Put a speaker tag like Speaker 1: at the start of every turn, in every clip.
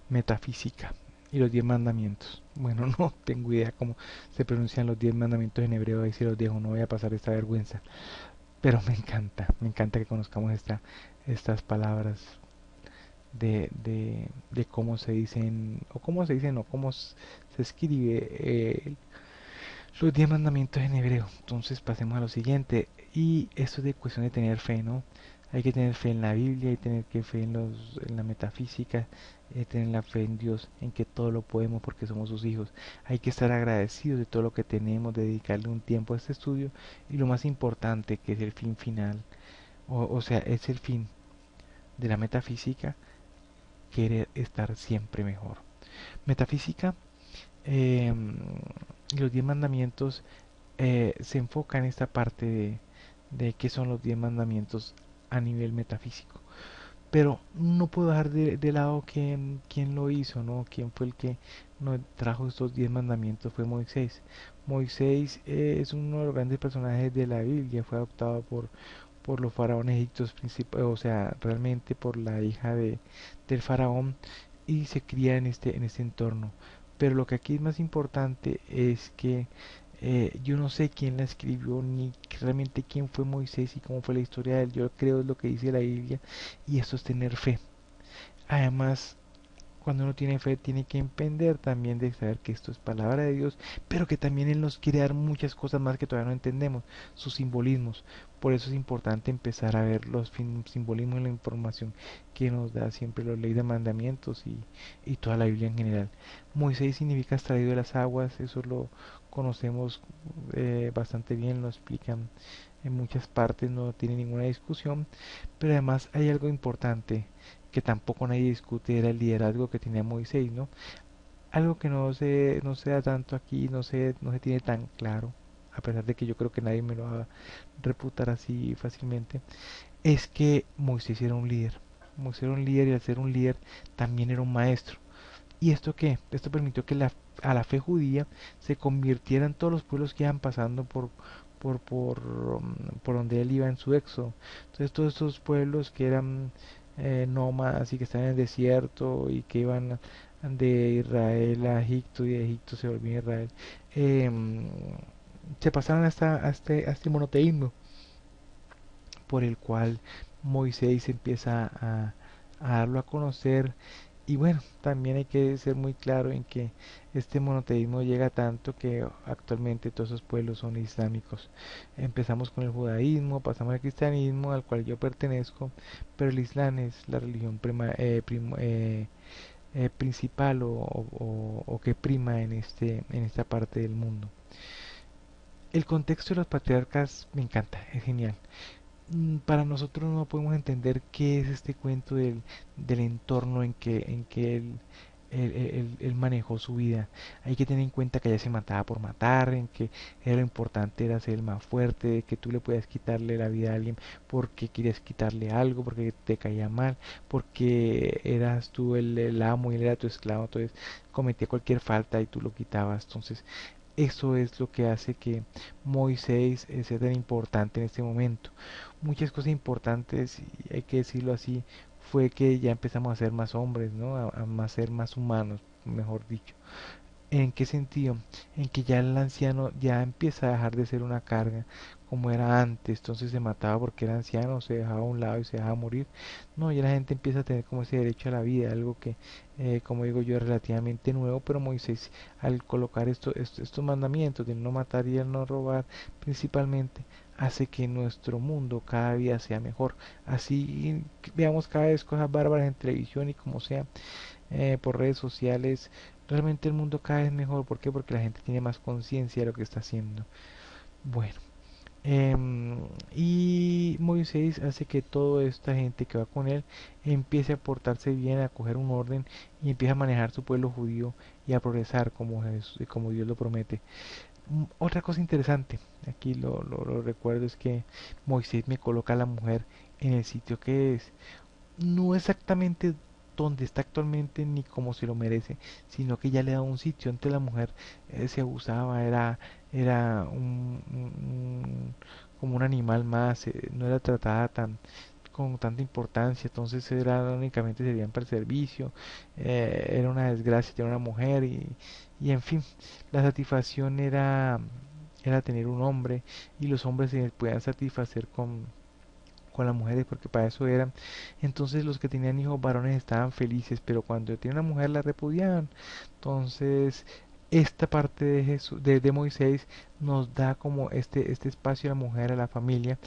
Speaker 1: Metafísica y los 10 mandamientos. Bueno, no tengo idea cómo se pronuncian los 10 mandamientos en hebreo, ahí se los dejo, no voy a pasar esta vergüenza. Pero me encanta que conozcamos estas palabras de cómo se dicen, o cómo se dicen, o cómo se escribe los 10 mandamientos en hebreo. Entonces pasemos a lo siguiente. Y esto es de cuestión de tener fe, ¿no? Hay que tener fe en la Biblia, hay que tener que fe en la metafísica, tener la fe en Dios, en que todo lo podemos porque somos sus hijos. Hay que estar agradecidos de todo lo que tenemos, dedicarle un tiempo a este estudio y lo más importante, que es el fin final, o sea, es el fin de la metafísica, querer estar siempre mejor. Metafísica eh, y los 10 mandamientos se enfoca en esta parte de qué son los 10 mandamientos a nivel metafísico. Pero no puedo dejar de lado quién lo hizo, ¿no? Quién fue el que nos trajo estos 10 mandamientos, fue Moisés. Moisés es uno de los grandes personajes de la Biblia, fue adoptado por los faraones egipcios, o sea, realmente por la hija del faraón y se cría en este entorno. Pero lo que aquí es más importante es que yo no sé quién la escribió ni realmente quién fue Moisés y cómo fue la historia de él. Yo creo es lo que dice la Biblia y eso es tener fe. Además, cuando uno tiene fe, tiene que emprender también de saber que esto es palabra de Dios, pero que también Él nos quiere dar muchas cosas más que todavía no entendemos, sus simbolismos. Por eso es importante empezar a ver los simbolismos en la información que nos da siempre los leyes de mandamientos y toda la Biblia en general. Moisés significa extraído de las aguas, eso lo conocemos bastante bien, lo explican en muchas partes, no tiene ninguna discusión, pero además hay algo importante que tampoco nadie discute, era el liderazgo que tenía Moisés, ¿no? Algo que no se da tanto aquí, no se tiene tan claro, a pesar de que yo creo que nadie me lo va a reputar así fácilmente, es que Moisés era un líder. Moisés era un líder y al ser un líder también era un maestro. ¿Y esto qué? Esto permitió que a la fe judía se convirtieran todos los pueblos que iban pasando por donde él iba en su éxodo. Entonces todos estos pueblos que eran nómadas y que estaban en el desierto y que iban de Israel a Egipto y de Egipto se volvían a Israel, em, se pasaron a este monoteísmo por el cual Moisés empieza a darlo a conocer. Y bueno, también hay que ser muy claro en que este monoteísmo llega tanto que actualmente todos esos pueblos son islámicos. Empezamos con el judaísmo, pasamos al cristianismo, al cual yo pertenezco, pero el islam es la religión principal o que prima en esta parte del mundo. El contexto de los patriarcas me encanta, es genial. Para nosotros no podemos entender qué es este cuento del entorno en que él manejó su vida. Hay que tener en cuenta que ella se mataba por matar, en que era lo importante era ser el más fuerte, de que tú le podías quitarle la vida a alguien porque querías quitarle algo, porque te caía mal, porque eras tú el amo y él era tu esclavo, entonces cometía cualquier falta y tú lo quitabas. Entonces eso es lo que hace que Moisés sea tan importante en este momento. Muchas cosas importantes, y hay que decirlo así, fue que ya empezamos a ser más hombres, ¿no? A ser más humanos, mejor dicho. ¿En qué sentido? En que ya el anciano ya empieza a dejar de ser una carga como era antes, entonces se mataba porque era anciano, se dejaba a un lado y se dejaba morir. No, ya la gente empieza a tener como ese derecho a la vida, algo que, como digo yo, es relativamente nuevo, pero Moisés al colocar estos mandamientos de no matar y el no robar principalmente, hace que nuestro mundo cada día sea mejor. Así veamos cada vez cosas bárbaras en televisión y como sea, por redes sociales. Realmente el mundo cada vez mejor. ¿Por qué? Porque la gente tiene más conciencia de lo que está haciendo. Bueno, y Moisés hace que toda esta gente que va con él empiece a portarse bien, a coger un orden y empiece a manejar su pueblo judío y a progresar como Dios lo promete. Otra cosa interesante, aquí lo recuerdo, es que Moisés me coloca a la mujer en el sitio que es. No exactamente donde está actualmente ni como se lo merece, sino que ya le da un sitio. Antes la mujer se abusaba, era como un animal más, no era tratada con tanta importancia, entonces era únicamente servían para el servicio, era una desgracia tener una mujer y en fin, la satisfacción era tener un hombre y los hombres se podían satisfacer con las mujeres porque para eso eran. Entonces los que tenían hijos varones estaban felices, pero cuando tiene una mujer la repudiaban. Entonces esta parte de Jesús, de Moisés nos da como este espacio a la mujer, a la familia,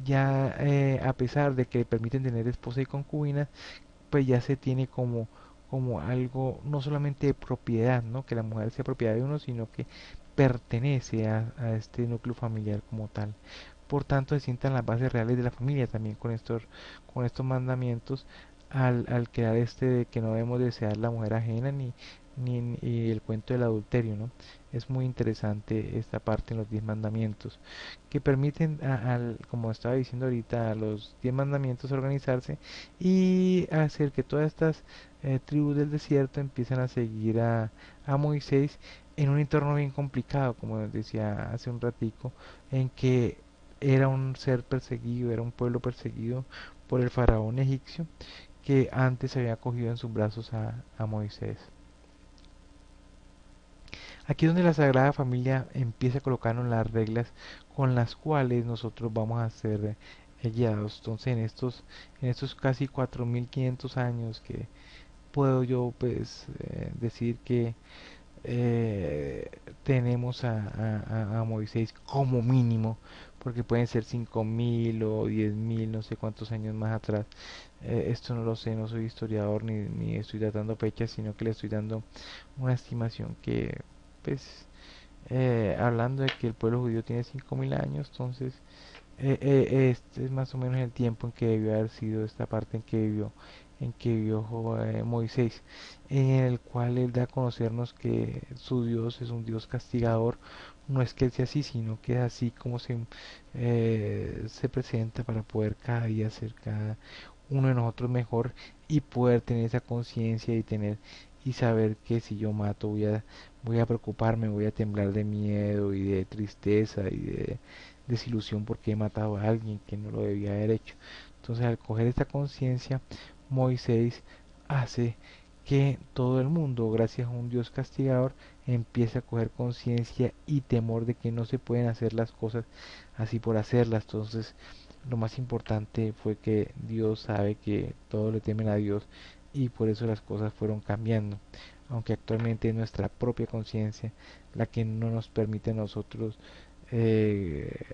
Speaker 1: ya a pesar de que permiten tener esposa y concubina, pues ya se tiene como algo no solamente de propiedad, ¿no? Que la mujer sea propiedad de uno, sino que pertenece a este núcleo familiar como tal. Por tanto, se sientan las bases reales de la familia también con estos mandamientos al crear este de que no debemos desear la mujer ajena ni el cuento del adulterio, ¿no? Es muy interesante esta parte en los 10 mandamientos que permiten, como estaba diciendo ahorita, a los 10 mandamientos organizarse y hacer que todas estas tribus del desierto empiecen a seguir a Moisés en un entorno bien complicado, como decía hace un ratico, en que era un ser perseguido, era un pueblo perseguido por el faraón egipcio que antes había cogido en sus brazos a Moisés. Aquí es donde la Sagrada Familia empieza a colocarnos las reglas con las cuales nosotros vamos a ser guiados. Entonces en estos casi 4500 años que puedo yo pues decir que eh, tenemos a Moisés como mínimo, porque pueden ser 5000 o 10000, no sé cuántos años más atrás. Esto no lo sé, no soy historiador ni estoy datando fechas, sino que le estoy dando una estimación que, pues, hablando de que el pueblo judío tiene 5000 años, entonces este es más o menos el tiempo en que debió haber sido esta parte en que vivió Moisés, en el cual él da a conocernos que su Dios es un Dios castigador. No es que él sea así, sino que es así como se presenta para poder cada día ser cada uno de nosotros mejor y poder tener esa conciencia y saber que si yo mato voy a preocuparme, voy a temblar de miedo y de tristeza y de desilusión porque he matado a alguien que no lo debía haber hecho. Entonces al coger esta conciencia, Moisés hace que todo el mundo, gracias a un Dios castigador, empiece a coger conciencia y temor de que no se pueden hacer las cosas así por hacerlas. Entonces lo más importante fue que Dios sabe que todos le temen a Dios y por eso las cosas fueron cambiando. Aunque actualmente es nuestra propia conciencia la que no nos permite a nosotros eh,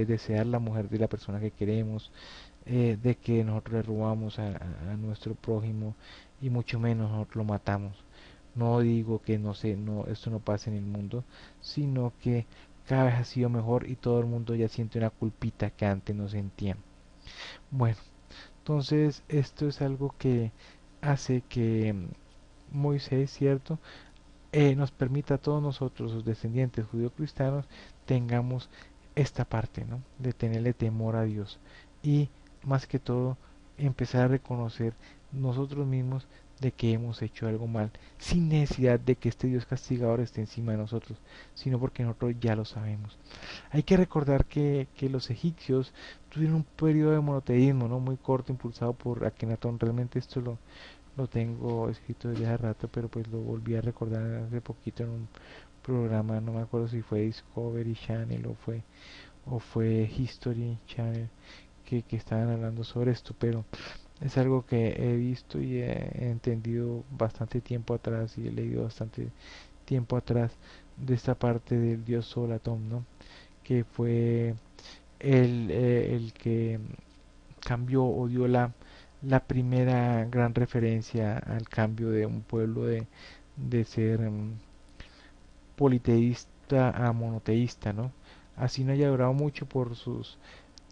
Speaker 1: desear la mujer de la persona que queremos, de que nosotros le robamos a nuestro prójimo y mucho menos nosotros lo matamos. No digo que no sé, no, esto no pase en el mundo, sino que cada vez ha sido mejor y todo el mundo ya siente una culpita que antes no sentían. Bueno, entonces esto es algo que hace que Moisés, ¿cierto? Nos permita a todos nosotros, los descendientes judío-cristianos, tengamos esta parte, ¿no? De tenerle temor a Dios y más que todo empezar a reconocer nosotros mismos de que hemos hecho algo mal, sin necesidad de que este Dios castigador esté encima de nosotros, sino porque nosotros ya lo sabemos. Hay que recordar que los egipcios tuvieron un periodo de monoteísmo, ¿no? Muy corto, impulsado por Akenatón. Realmente esto lo tengo escrito desde hace rato, pero pues lo volví a recordar hace poquito en un programa, no me acuerdo si fue Discovery Channel o fue History Channel que estaban hablando sobre esto, pero es algo que he visto y he entendido bastante tiempo atrás y he leído bastante tiempo atrás de esta parte del dios Solatón, ¿no? Que fue el que cambió o dio la primera gran referencia al cambio de un pueblo de ser politeísta a monoteísta, ¿no? Así no haya durado mucho por sus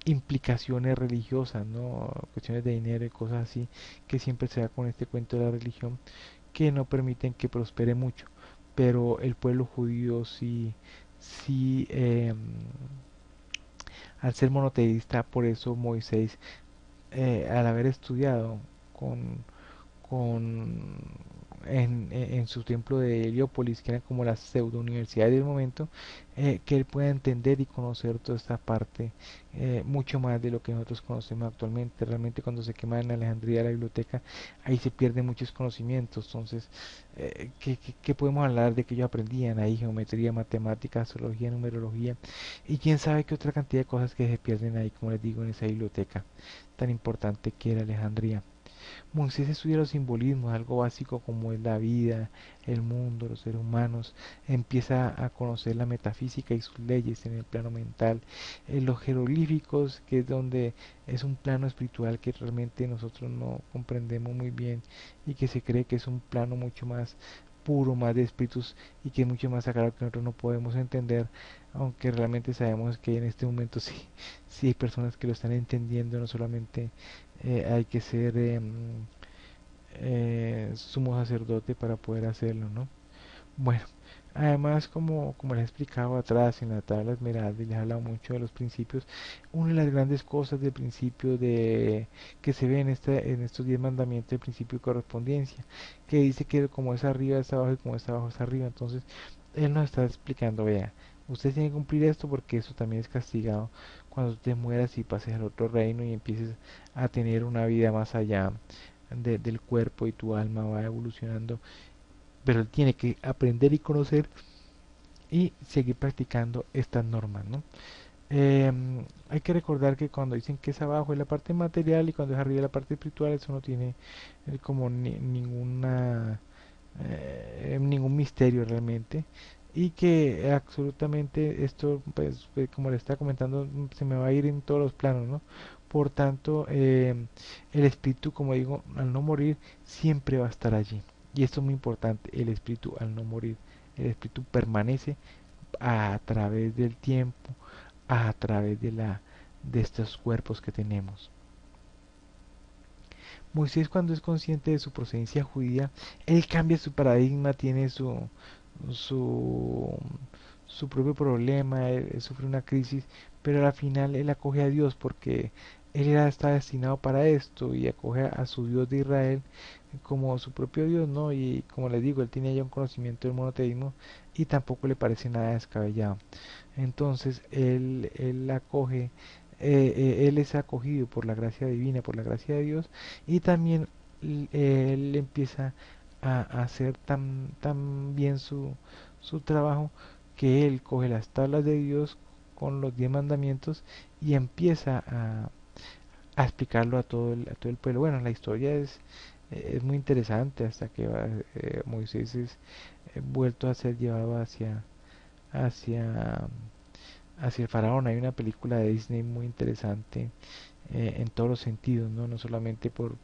Speaker 1: implicaciones religiosas, ¿no? Cuestiones de dinero y cosas así, que siempre se da con este cuento de la religión, que no permiten que prospere mucho. Pero el pueblo judío sí, al ser monoteísta, por eso Moisés al haber estudiado con en su templo de Heliópolis, que eran como las pseudo universidades del momento, que él pueda entender y conocer toda esta parte mucho más de lo que nosotros conocemos actualmente. Realmente cuando se quema en Alejandría la biblioteca, ahí se pierden muchos conocimientos. Entonces, ¿qué podemos hablar de que ellos aprendían ahí? Geometría, matemáticas, astrología, numerología y quién sabe qué otra cantidad de cosas que se pierden ahí, como les digo, en esa biblioteca tan importante que era Alejandría. Moisés estudia los simbolismos, algo básico como es la vida, el mundo, los seres humanos, empieza a conocer la metafísica y sus leyes en el plano mental, los jeroglíficos, que es donde es un plano espiritual que realmente nosotros no comprendemos muy bien y que se cree que es un plano mucho más puro, más de espíritus y que es mucho más sagrado que nosotros no podemos entender, aunque realmente sabemos que en este momento sí, sí hay personas que lo están entendiendo, no solamente hay que ser sumo sacerdote para poder hacerlo, ¿no? Bueno, además, como les he explicado atrás en la tabla esmeralda y les he hablado mucho de los principios, una de las grandes cosas del principio de que se ve en estos 10 mandamientos, el principio de correspondencia, que dice que como es arriba es abajo y como es abajo es arriba. Entonces, él nos está explicando, vea, usted tiene que cumplir esto porque eso también es castigado cuando te mueras y pases al otro reino y empieces a tener una vida más allá del cuerpo y tu alma va evolucionando, pero él tiene que aprender y conocer y seguir practicando estas normas, ¿no? Hay que recordar que cuando dicen que es abajo es la parte material y cuando es arriba es la parte espiritual, eso no tiene como ningún misterio realmente y que absolutamente esto pues como le estaba comentando se me va a ir en todos los planos, ¿no? Por tanto el espíritu, como digo, al no morir siempre va a estar allí y esto es muy importante. El espíritu al no morir, el espíritu permanece a través del tiempo, a través de estos cuerpos que tenemos. Moisés, cuando es consciente de su procedencia judía, él cambia su paradigma, tiene su, su propio problema, él sufre una crisis, pero al final él acoge a Dios porque está destinado para esto y acoge a su Dios de Israel como su propio Dios, ¿no? Y como les digo, él tiene ya un conocimiento del monoteísmo y tampoco le parece nada descabellado. Entonces él acoge, él es acogido por la gracia divina, por la gracia de Dios, y también él empieza a hacer tan bien su trabajo que él coge las tablas de Dios con los 10 mandamientos y empieza a explicarlo a todo el pueblo. Bueno, la historia es muy interesante hasta que Moisés es vuelto a ser llevado hacia hacia el faraón. Hay una película de Disney muy interesante en todos los sentidos, ¿no? No solamente por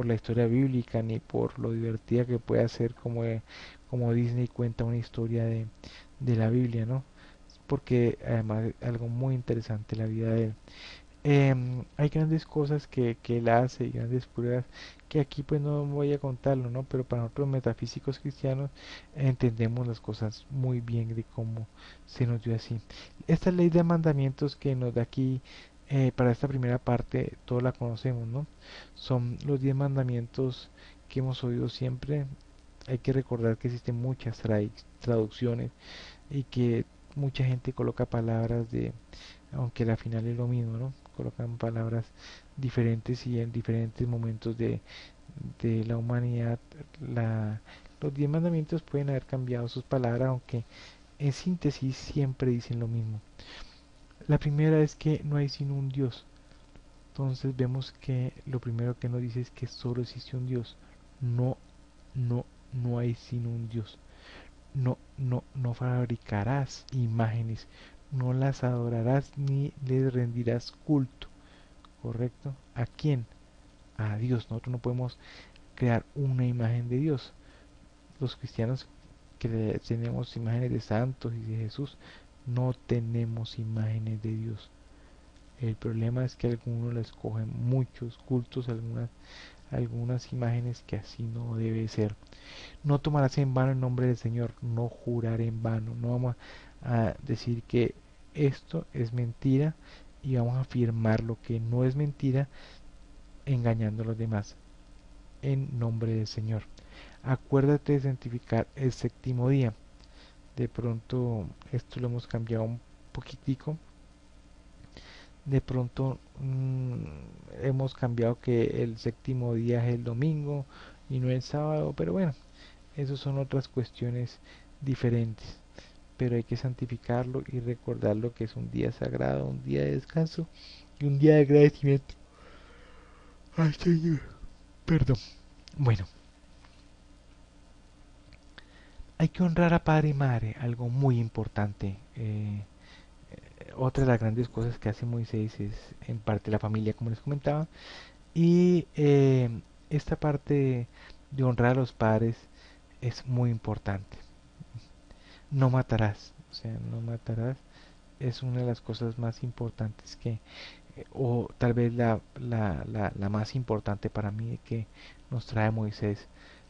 Speaker 1: la historia bíblica ni por lo divertida que puede ser como Disney cuenta una historia de la Biblia, ¿no? Porque además es algo muy interesante la vida de él. Hay grandes cosas que él hace y grandes pruebas que aquí pues no voy a contarlo, ¿no? Pero para nosotros metafísicos cristianos entendemos las cosas muy bien de cómo se nos dio así. Esta ley de mandamientos que nos da aquí para esta primera parte, todos la conocemos, ¿no? Son los 10 mandamientos que hemos oído siempre. Hay que recordar que existen muchas traducciones y que mucha gente coloca palabras aunque al final es lo mismo, ¿no? Colocan palabras diferentes y en diferentes momentos de la humanidad. Los 10 mandamientos pueden haber cambiado sus palabras, aunque en síntesis siempre dicen lo mismo. La primera es que no hay sino un Dios. Entonces vemos que lo primero que nos dice es que solo existe un Dios. No, no hay sino un Dios. No fabricarás imágenes, no las adorarás ni les rendirás culto, ¿correcto? ¿A quién? A Dios. Nosotros no podemos crear una imagen de Dios. Los cristianos que tenemos imágenes de santos y de Jesús, no tenemos imágenes de Dios. El problema es que algunos les cogen muchos cultos, algunas imágenes que así no debe ser. No tomarás en vano el nombre del Señor, no jurar en vano. No vamos a decir que esto es mentira y vamos a afirmar lo que no es mentira engañando a los demás. en nombre del Señor. Acuérdate de santificar el séptimo día. De pronto esto lo hemos cambiado un poquitico. De pronto hemos cambiado que el séptimo día es el domingo y no el sábado, pero bueno, esas son otras cuestiones diferentes. Pero hay que santificarlo y recordarlo que es un día sagrado, un día de descanso y un día de agradecimiento. Ay, Señor. Perdón. Bueno, hay que honrar a padre y madre, algo muy importante. Otra de las grandes cosas que hace Moisés es en parte la familia, como les comentaba. Y esta parte de honrar a los padres es muy importante. No matarás, o sea, no matarás es una de las cosas más importantes que, o tal vez la más importante para mí que nos trae Moisés.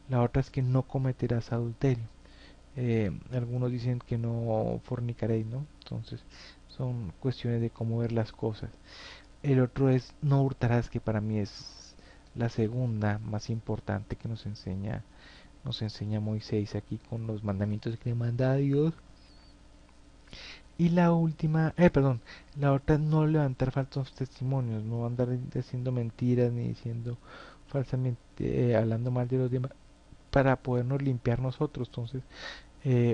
Speaker 1: La otra es que no cometerás adulterio. Algunos dicen que no fornicaréis, ¿no? Entonces son cuestiones de cómo ver las cosas. El otro es no hurtarás, que para mí es la segunda más importante que nos enseña Moisés aquí con los mandamientos que le manda a Dios. Y la última, perdón, la otra, no levantar falsos testimonios, no andar diciendo mentiras ni diciendo falsamente, hablando mal de los demás para podernos limpiar nosotros, entonces,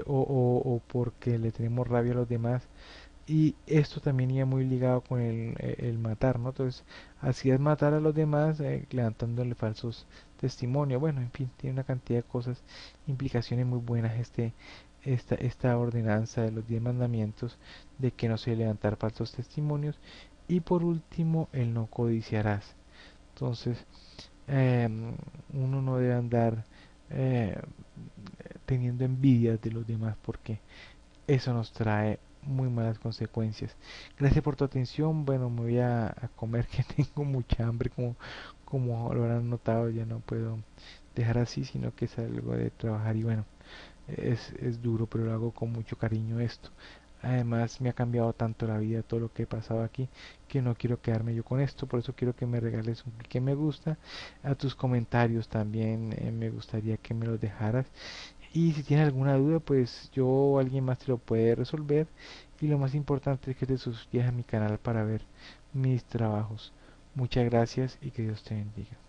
Speaker 1: o porque le tenemos rabia a los demás. Y esto también iba muy ligado con el matar, ¿no? Entonces, así es matar a los demás levantándole falsos testimonios. Bueno, en fin, tiene una cantidad de cosas, implicaciones muy buenas esta ordenanza de los 10 mandamientos de que no se debe levantar falsos testimonios. Y por último, el no codiciarás. Entonces, uno no debe andar eh, teniendo envidia de los demás porque eso nos trae muy malas consecuencias. Gracias por tu atención. Bueno, me voy a comer que tengo mucha hambre, como lo habrán notado, ya no puedo dejar así, sino que salgo de trabajar y bueno, es duro, pero lo hago con mucho cariño esto. Además, me ha cambiado tanto la vida, todo lo que he pasado aquí, que no quiero quedarme yo con esto. Por eso quiero que me regales un que me gusta. A tus comentarios también me gustaría que me los dejaras. Y si tienes alguna duda, pues yo o alguien más te lo puede resolver. Y lo más importante es que te suscribas a mi canal para ver mis trabajos. Muchas gracias y que Dios te bendiga.